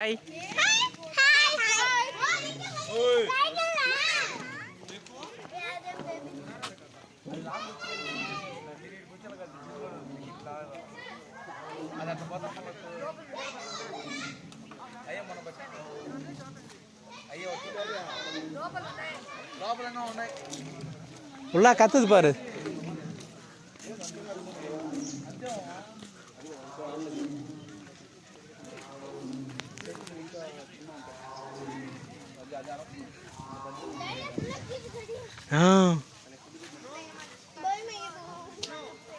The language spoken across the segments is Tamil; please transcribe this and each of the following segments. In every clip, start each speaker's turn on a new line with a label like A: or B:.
A: Hi. உள்ள கத்துது பாரு.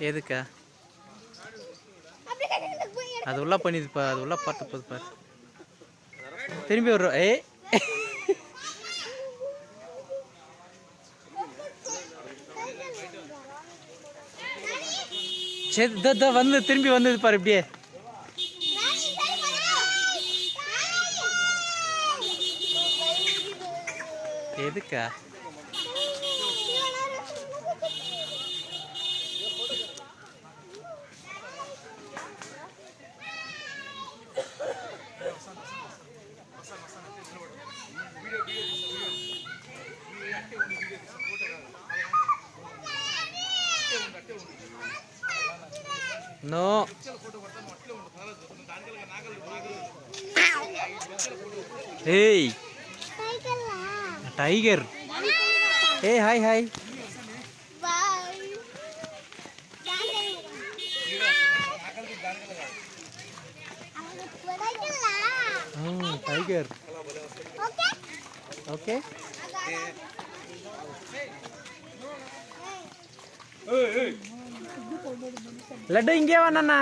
A: எதுக்கா அது உள்ள பண்ணிது பாரு, அது உள்ள பார்த்து போது பாரு. திரும்பி வர்றோம். சரி வந்து திரும்பி வந்தது பாரு. இப்படியே எதுக்கா நோ ஏய் டைகர். ஏய் hi hi. Tiger. Okay laddu இங்கே வாண்ணா.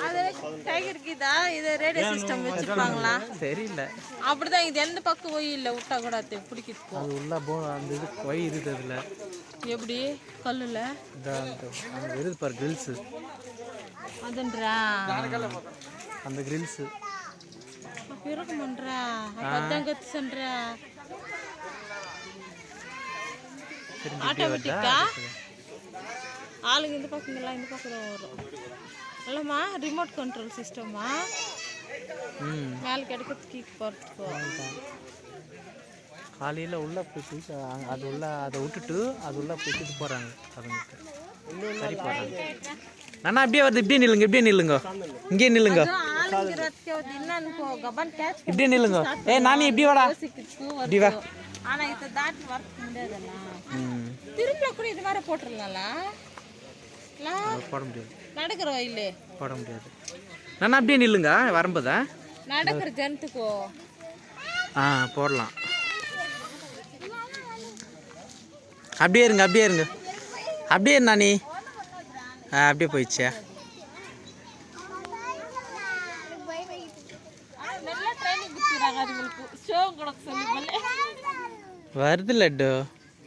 B: அது டைகருக்கு இது ரேடியோ சிஸ்டம் வச்சிருப்பாங்களா
A: தெரியல.
B: அப்படிதான் இது எந்த பக்கம் போய் இல்ல விட்டா கூட அது பிடிக்கிட்டு
A: அது உள்ள அந்த இது ஒய் இருக்குது. அதுல
B: எப்படி கல்லுல
A: அந்த இருக்குது பாரு கிரில்ஸ்.
B: அதுன்றா
A: அந்த கிரில்ஸ்
B: பிறகு பண்றா அப்பதான் கத்து சொல்றா. ஆட்டோமேட்டிக்கா ஆளுங்க இந்த பக்கம் எல்லாம் இந்த பக்கம் தான் வரும். இல்லம்மா ரிமோட் கண்ட்ரோல் சிஸ்டமா மேலுக்கு எடுக்கிறதுக்கு கீக்கு போகிறதுக்கோ.
A: காலையில் உள்ள போயிட்டு அது உள்ள அதை விட்டுட்டு அது உள்ள போயிட்டு போகிறாங்க. அவங்ககிட்ட சரி போகிறாங்க. நானா அப்படியே வருது. இப்படியே நில்லுங்க, இப்படியே நில்லுங்க, இங்கே நில்லுங்க, இப்படியே நில்லுங்க. நானே இப்படி வாடா, இப்படி வா.
B: ஆனா இத தாட்டி வர முடியாதுல்ல. திரும்ப கூட இது மாதிரி போட்டுறலாம்ல.
A: போட முடியாது.
B: நடக்கிற வயல்ல
A: போட முடியாது. நானா அப்படியே நில்லுங்க வரும்போதா
B: நடக்கிற ஜனத்துக்கோ
A: போடலாம். அப்படியே இருங்க, அப்படியே இருங்க, அப்படியே இருந்தா நீ அப்படியே போயிடுச்சா. வருது லட்டு.